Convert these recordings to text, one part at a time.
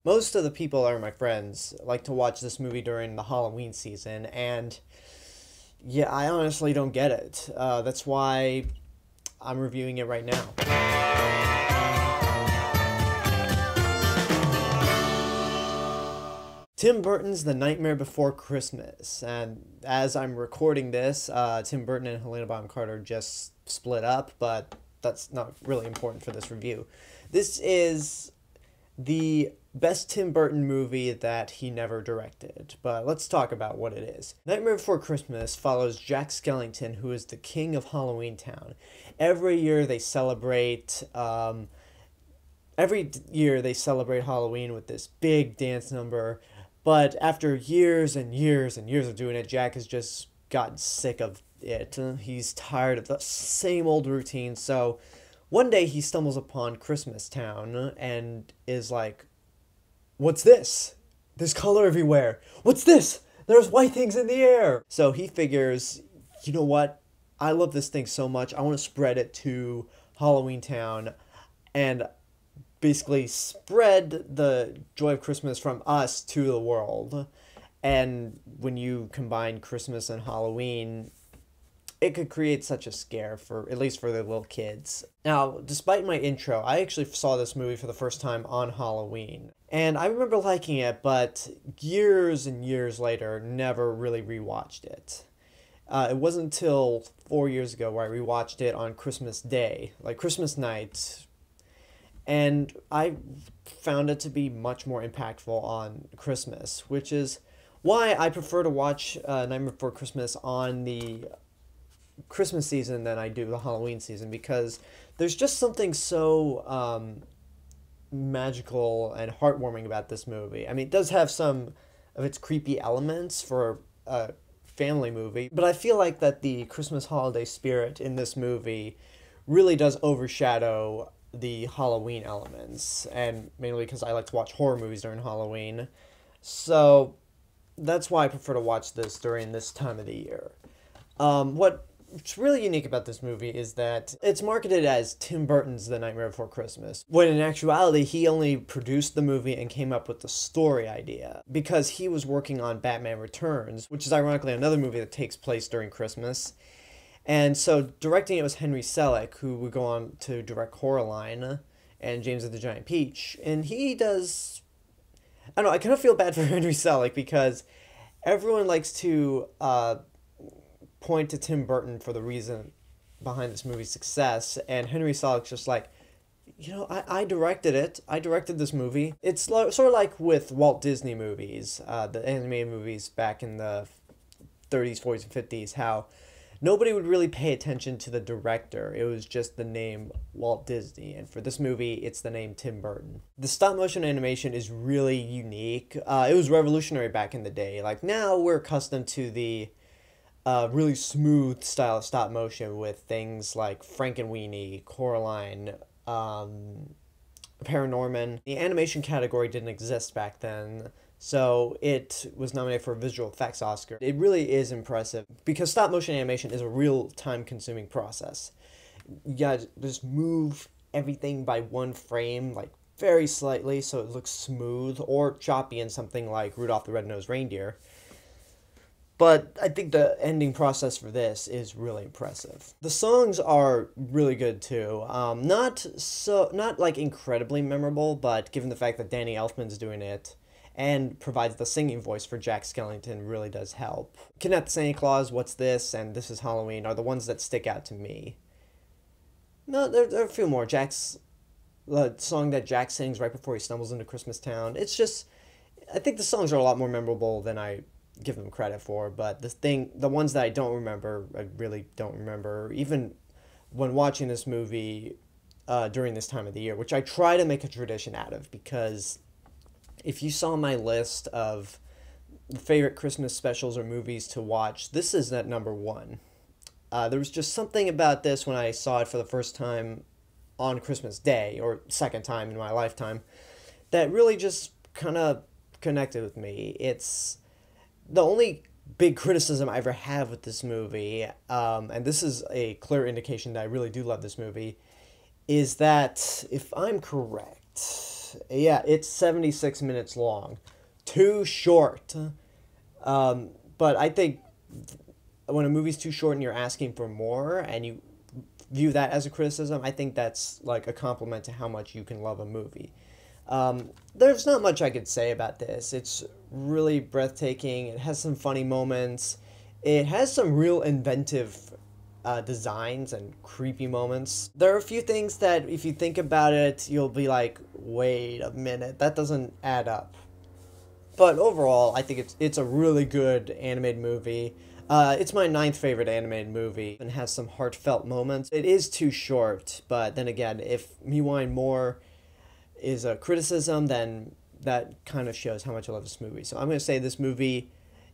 Most of the people that are my friends like to watch this movie during the Halloween season, and yeah, I honestly don't get it. That's why I'm reviewing it right now. Tim Burton's The Nightmare Before Christmas, and as I'm recording this, Tim Burton and Helena Bonham Carter just split up, but that's not really important for this review. This is the best Tim Burton movie that he never directed, but let's talk about what it is. Nightmare Before Christmas follows Jack Skellington, who is the king of Halloween Town. Every year they celebrate, Halloween with this big dance number, but after years and years and years of doing it, Jack has just gotten sick of it. He's tired of the same old routine, so one day he stumbles upon Christmas Town and is like, "What's this? There's color everywhere. What's this? There's white things in the air." So he figures, you know what? I love this thing so much. I want to spread it to Halloween Town and basically spread the joy of Christmas from us to the world. And when you combine Christmas and Halloween, it could create such a scare for, at least for the little kids. Now, despite my intro, I actually saw this movie for the first time on Halloween. And I remember liking it, but years and years later, never really rewatched it. It wasn't until 4 years ago where I rewatched it on Christmas Day, like Christmas night, and I found it to be much more impactful on Christmas, which is why I prefer to watch Nightmare Before Christmas on the Christmas season than I do the Halloween season, because there's just something so magical and heartwarming about this movie. I mean, it does have some of its creepy elements for a family movie, but I feel like that the Christmas holiday spirit in this movie really does overshadow the Halloween elements, and mainly because I like to watch horror movies during Halloween, so that's why I prefer to watch this during this time of the year. What's really unique about this movie is that it's marketed as Tim Burton's The Nightmare Before Christmas, when in actuality he only produced the movie and came up with the story idea, because he was working on Batman Returns, which is ironically another movie that takes place during Christmas. And so directing it was Henry Selick, who would go on to direct Coraline and James and the Giant Peach. And he does, I don't know, I kind of feel bad for Henry Selick, because everyone likes to point to Tim Burton for the reason behind this movie's success, and Henry Selick's just like, I directed it. I directed this movie. It's sort of like with Walt Disney movies, the animated movies back in the 30s, 40s, and 50s, how nobody would really pay attention to the director. It was just the name Walt Disney, and for this movie, it's the name Tim Burton. The stop-motion animation is really unique. It was revolutionary back in the day. Like, now we're accustomed to the really smooth style of stop motion with things like Frankenweenie, Coraline, Paranorman. The animation category didn't exist back then, so it was nominated for a Visual Effects Oscar. It really is impressive, because stop motion animation is a real time consuming process. You gotta just move everything by one frame, like very slightly, so it looks smooth, or choppy in something like Rudolph the Red-Nosed Reindeer. But I think the ending process for this is really impressive. The songs are really good too. Not like incredibly memorable, but given the fact that Danny Elfman's doing it and provides the singing voice for Jack Skellington, really does help. Kidnap Santa Claus, What's This, and This Is Halloween are the ones that stick out to me. No, there are a few more. The song that Jack sings right before he stumbles into Christmas Town. It's just, I think the songs are a lot more memorable than I give them credit for, but the ones that I don't remember, I really don't remember, even when watching this movie during this time of the year, which I try to make a tradition out of, because if you saw my list of favorite Christmas specials or movies to watch, this is at number one. There was just something about this when I saw it for the first time on Christmas Day, or second time in my lifetime, that really just kind of connected with me. It's the only big criticism I ever have with this movie, and this is a clear indication that I really do love this movie, is that, if I'm correct, Yeah, it's 76 minutes long. Too short. But I think when a movie's too short and you're asking for more and you view that as a criticism, I think that's like a compliment to how much you can love a movie. There's not much I could say about this. It's really breathtaking. It has some funny moments. It has some real inventive designs and creepy moments. There are a few things that if you think about it, you'll be like, wait a minute, that doesn't add up. But overall, I think it's a really good animated movie. It's my ninth favorite animated movie and has some heartfelt moments. It is too short, but then again, if me wanting more is a criticism, then that kind of shows how much I love this movie. So I'm going to say this movie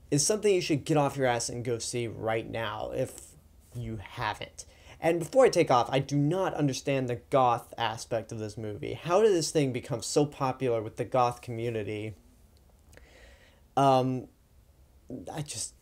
is something you should get off your ass and go see right now if you haven't. And before I take off, I do not understand the goth aspect of this movie. How did this thing become so popular with the goth community? I just,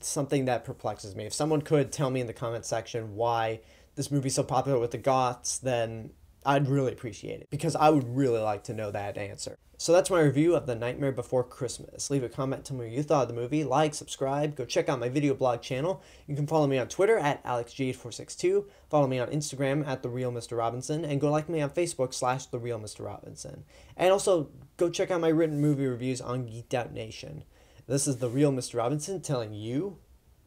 something that perplexes me. If someone could tell me in the comment section why this movie's so popular with the goths, then I'd really appreciate it, because I would really like to know that answer. So that's my review of The Nightmare Before Christmas. Leave a comment, tell me what you thought of the movie, like, subscribe, go check out my video blog channel. You can follow me on Twitter at AlexG8462, follow me on Instagram at TheRealMrRobinson, and go like me on Facebook /TheRealMrRobinson. And also, go check out my written movie reviews on Geeked Out Nation. This is The Real Mr. Robinson telling you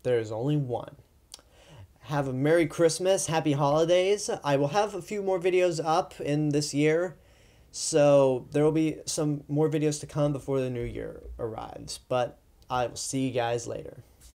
there's only one. Have a Merry Christmas, Happy Holidays. I will have a few more videos up in this year, so there will be some more videos to come before the new year arrives. But I will see you guys later.